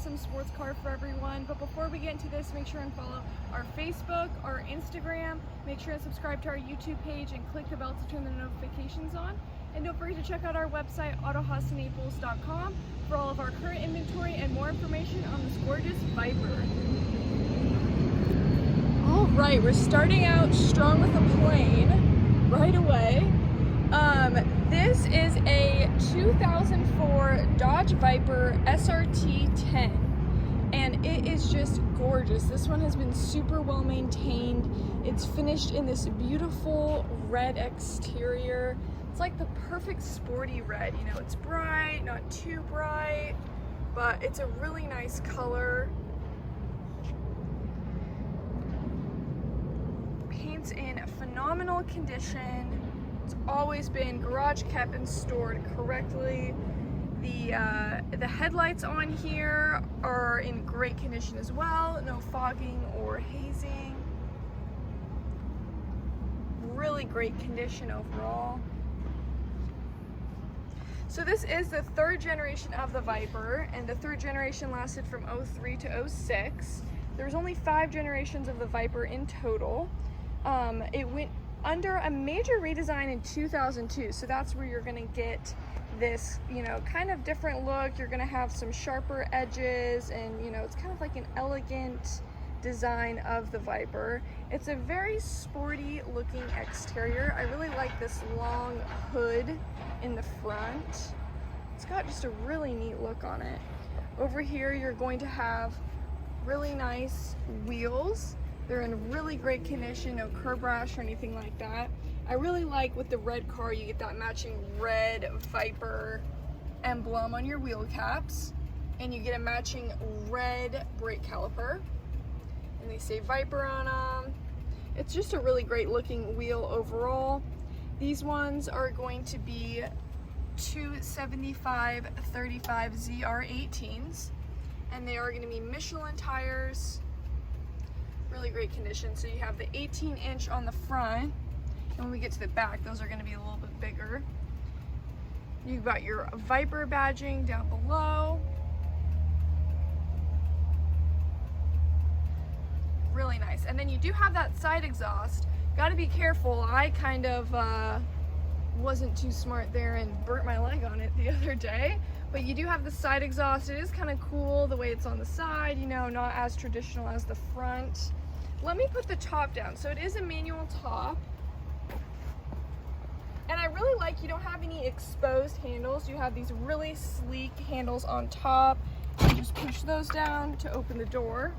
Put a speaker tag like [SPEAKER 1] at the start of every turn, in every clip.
[SPEAKER 1] awesome sports car for everyone. But before we get into this, make sure and follow our Facebook, our Instagram, make sure and subscribe to our YouTube page and click the bell to turn the notifications on. And don't forget to check out our website, autohausnaples.com, for all of our current inventory and more information on this gorgeous Viper. All right, we're starting out strong with a plane right away. This is a 2004 Dodge Viper SRT-10, and it is just gorgeous. This one has been super well maintained. It's finished in this beautiful red exterior. It's like the perfect sporty red, you know, it's bright, not too bright, but it's a really nice color. Paint's in phenomenal condition. It's always been garage kept and stored correctly. The headlights on here are in great condition as well. No fogging or hazing. Really great condition overall. So this is the third generation of the Viper, and the third generation lasted from 03 to 06. There was only 5 generations of the Viper in total. It went under a major redesign in 2002, so that's where you're gonna get this, you know, kind of different look. You're gonna have some sharper edges, and you know, it's kind of like an elegant design of the Viper. It's a very sporty looking exterior. I really like this long hood in the front. It's got just a really neat look on it. Over here you're going to have really nice wheels. They're in really great condition, no curb rash or anything like that. I really like with the red car, you get that matching red Viper emblem on your wheel caps, and you get a matching red brake caliper, and they say Viper on them. It's just a really great looking wheel overall. These ones are going to be 275/35 ZR18s, and they are going to be Michelin tires. Really great condition. So you have the 18-inch on the front, and when we get to the back, those are going to be a little bit bigger. You've got your Viper badging down below. Really nice. And then you do have that side exhaust. Got to be careful. I kind of wasn't too smart there and burnt my leg on it the other day. But you do have the side exhaust. It is kind of cool the way it's on the side, you know, not as traditional as the front. Let me put the top down. So it is a manual top. And I really like you don't have any exposed handles. You have these really sleek handles on top. You just push those down to open the door.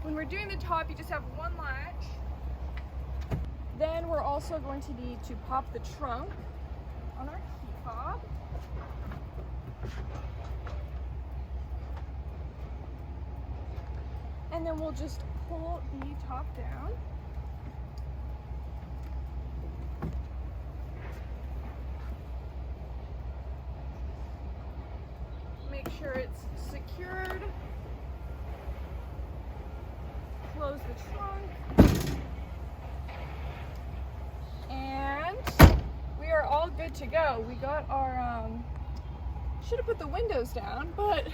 [SPEAKER 1] When we're doing the top, you just have one latch. Then we're also going to need to pop the trunk on our key fob. And then we'll just pull the top down. Make sure it's secured. Close the trunk. And we are all good to go. We got our, should have put the windows down, but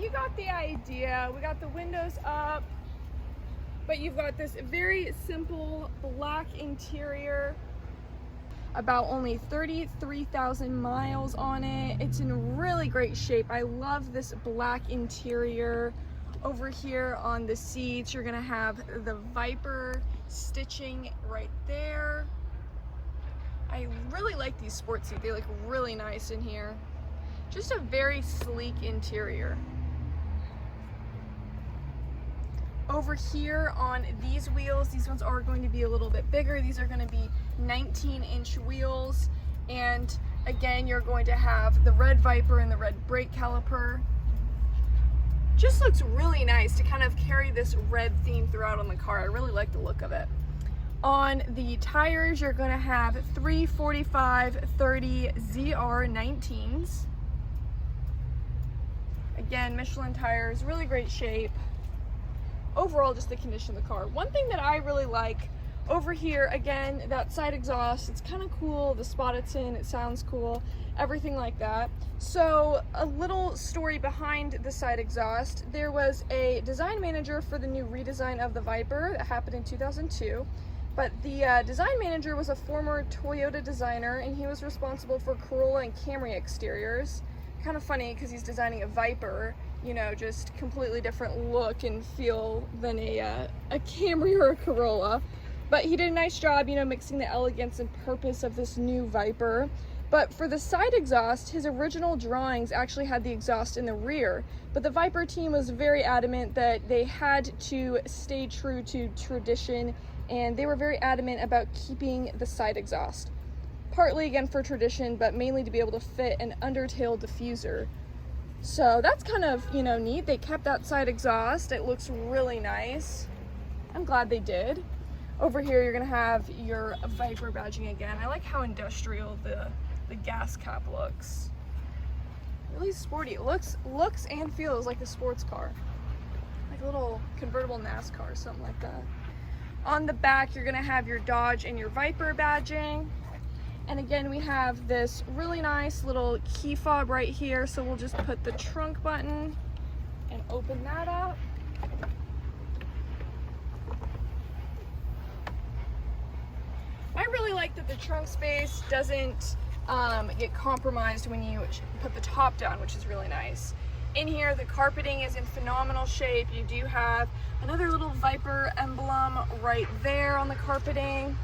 [SPEAKER 1] you got the idea. We got the windows up, but you've got this very simple black interior. About only 33,000 miles on it. It's in really great shape. I love this black interior. Over here on the seats, you're gonna have the Viper stitching right there. I really like these sports seats. They look really nice in here. Just a very sleek interior. Over here on these wheels, these ones are going to be a little bit bigger. These are going to be 19-inch wheels, and again, you're going to have the red Viper and the red brake caliper. Just looks really nice to kind of carry this red theme throughout on the car. I really like the look of it. On the tires, you're going to have 345/30 ZR19s. Again, Michelin tires, really great shape. Overall, just the condition of the car. One thing that I really like Over here, again, that side exhaust, it's kind of cool. The spot it's in, it sounds cool, everything like that. So a little story behind the side exhaust. There was a design manager for the new redesign of the Viper that happened in 2002. But the design manager was a former Toyota designer, and he was responsible for Corolla and Camry exteriors. Kind of funny because he's designing a Viper, you know, just completely different look and feel than a Camry or a Corolla. But he did a nice job, you know, mixing the elegance and purpose of this new Viper. But for the side exhaust, his original drawings actually had the exhaust in the rear. But the Viper team was very adamant that they had to stay true to tradition, and they were very adamant about keeping the side exhaust. Partly, again, for tradition, but mainly to be able to fit an undertail diffuser. So that's kind of, you know, neat. They kept that side exhaust. It looks really nice. I'm glad they did. Over here, you're gonna have your Viper badging again. I like how industrial the gas cap looks. Really sporty. It looks and feels like a sports car. Like a little convertible NASCAR or something like that. On the back, you're gonna have your Dodge and your Viper badging. And again, we have this really nice little key fob right here. So we'll just put the trunk button and open that up. I really like that the trunk space doesn't get compromised when you put the top down, which is really nice. In here, the carpeting is in phenomenal shape. You do have another little Viper emblem right there on the carpeting.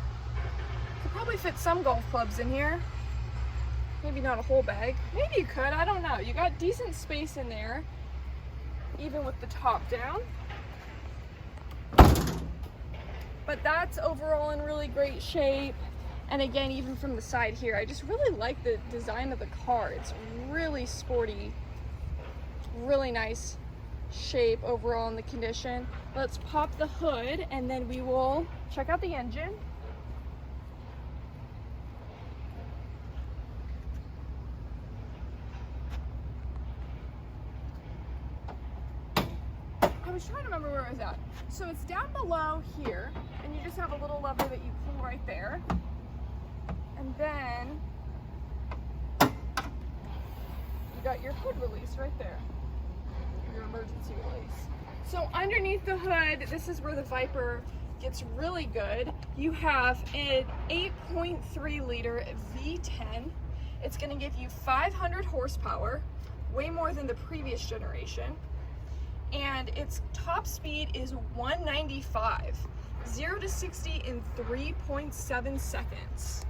[SPEAKER 1] Could probably fit some golf clubs in here. Maybe not a whole bag. Maybe you could, I don't know. You got decent space in there, even with the top down. But that's overall in really great shape. And again, even from the side here, I just really like the design of the car. It's really sporty, really nice shape overall in the condition. Let's pop the hood and then we will check out the engine. I was trying to remember where it was at. So it's down below here, and you just have a little lever that you pull right there. And then you got your hood release right there, your emergency release. So underneath the hood, this is where the Viper gets really good. You have an 8.3 liter V10. It's going to give you 500 horsepower, way more than the previous generation. And its top speed is 195, 0 to 60 in 3.7 seconds.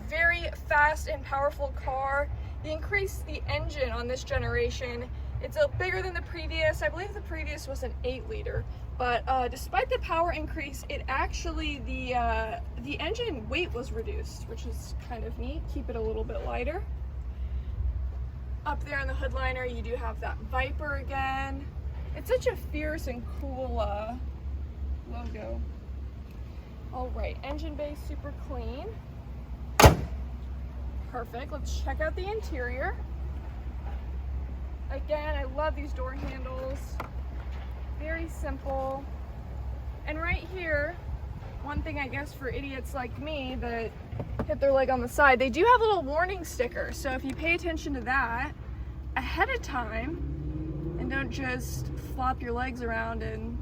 [SPEAKER 1] Very fast and powerful car. They increased the engine on this generation. It's bigger than the previous. I believe the previous was an 8 liter, but despite the power increase, it actually, the engine weight was reduced, which is kind of neat. Keep it a little bit lighter. Up there on the hood liner, you do have that Viper again. It's such a fierce and cool logo. All right, engine bay super clean. Perfect. Let's check out the interior. Again, I love these door handles. Very simple. And right here, one thing I guess for idiots like me that hit their leg on the side, they do have a little warning sticker. So if you pay attention to that ahead of time and don't just flop your legs around and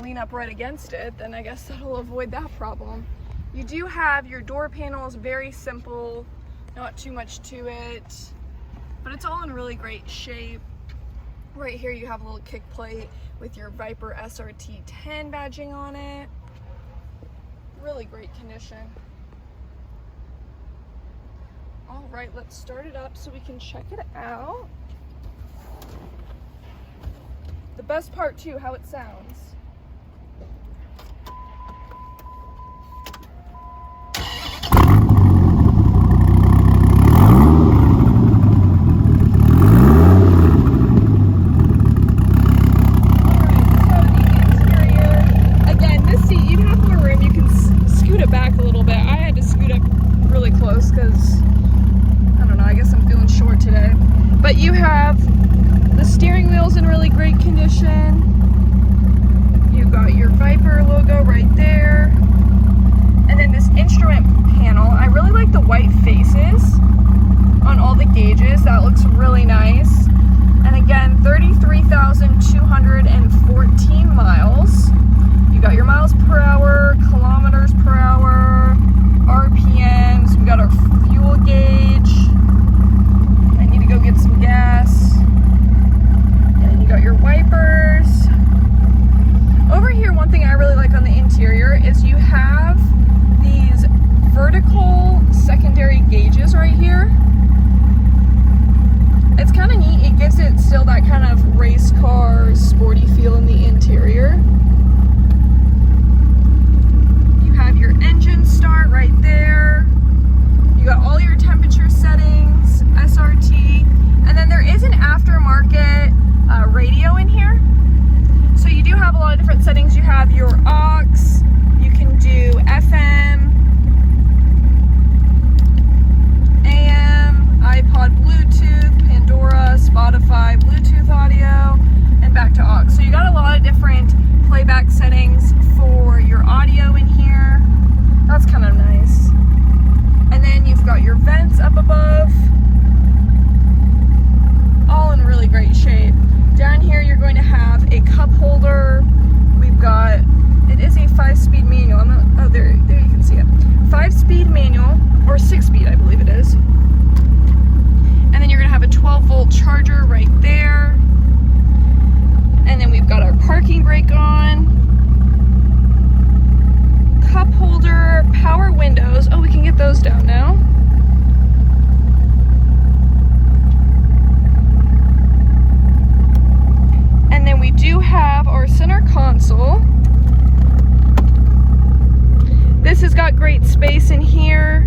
[SPEAKER 1] lean up right against it, then I guess that'll avoid that problem. You do have your door panels, very simple, not too much to it, but it's all in really great shape. Right here you have a little kick plate with your Viper SRT-10 badging on it. Really great condition. All right, let's start it up so we can check it out. The best part too, how it sounds. But you have the steering wheel's in really great condition. You got your Viper logo right there. then this instrument panel, I really like the white faces on all the gauges. That looks really nice. And again, 33,214 miles. You got your miles per hour, kilometers per hour, RPMs. We got our fuel gauge. I need to go get some gas. And you got your wipers. Over here, one thing I really like on the interior is you have these vertical secondary gauges right here. It's kind of neat. It gives it still that kind of race car sporty feel in the interior. You have your engine start right there. You got all your temperature settings, SRT, and then there is an aftermarket radio in here. So you do have a lot of different settings. You have your aux, you can do FM, AM, iPod, Bluetooth, Pandora, Spotify, Bluetooth audio, and back to aux. So you got a lot of different playback settings for your audio in here. That's kind of nice. And then you've got your vents up above, all in really great shape. Down here you're going to have a cup holder. We've got, it is a 5-speed manual. Oh, there you can see it. 5-speed manual, or 6-speed I believe it is. And then you're going to have a 12-volt charger right there. And then we've got our parking brake on. Cup holder, power windows. Oh, we can get those down now. And then we do have our center console. This has got great space in here.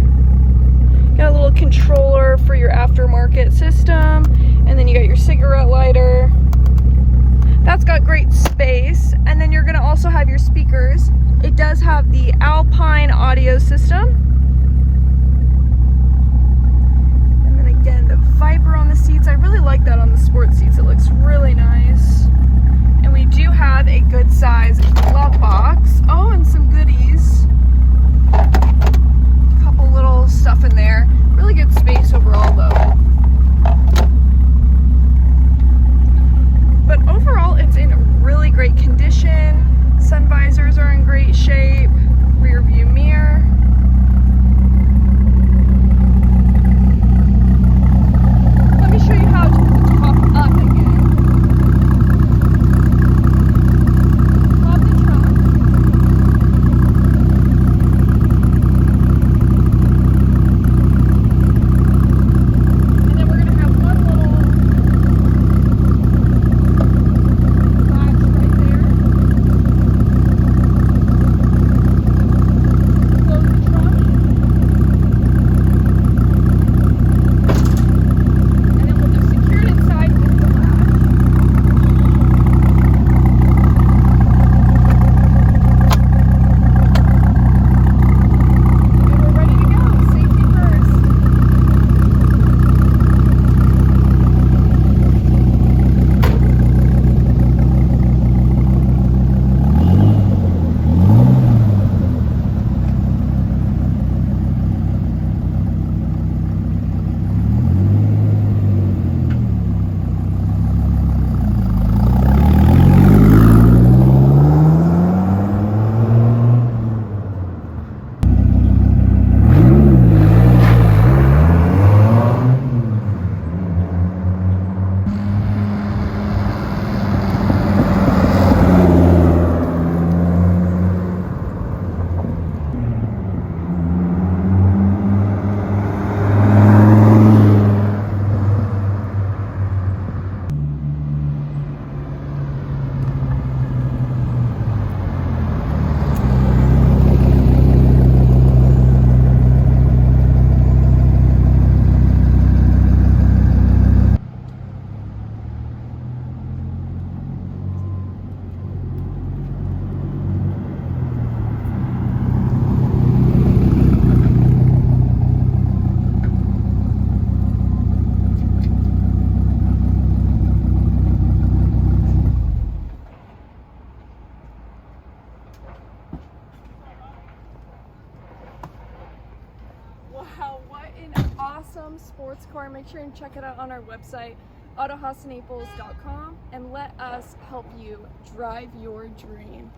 [SPEAKER 1] Got a little controller for your aftermarket system. And then you got your cigarette lighter. That's got great space. And then you're gonna also have your speakers. It does have the Alpine audio system. And then again, the Viper on the seats. I really like that on the sports seats. It looks really nice. And we do have a good size glove box. Oh, and some goodies. A couple little stuff in there. Really good space overall though. But overall, it's in really great condition. Sun visors are in great shape. Rear view mirror. Let me show you how to pop up again. awesome sports car, make sure and check it out on our website, autohausnaples.com, and let us help you drive your dream.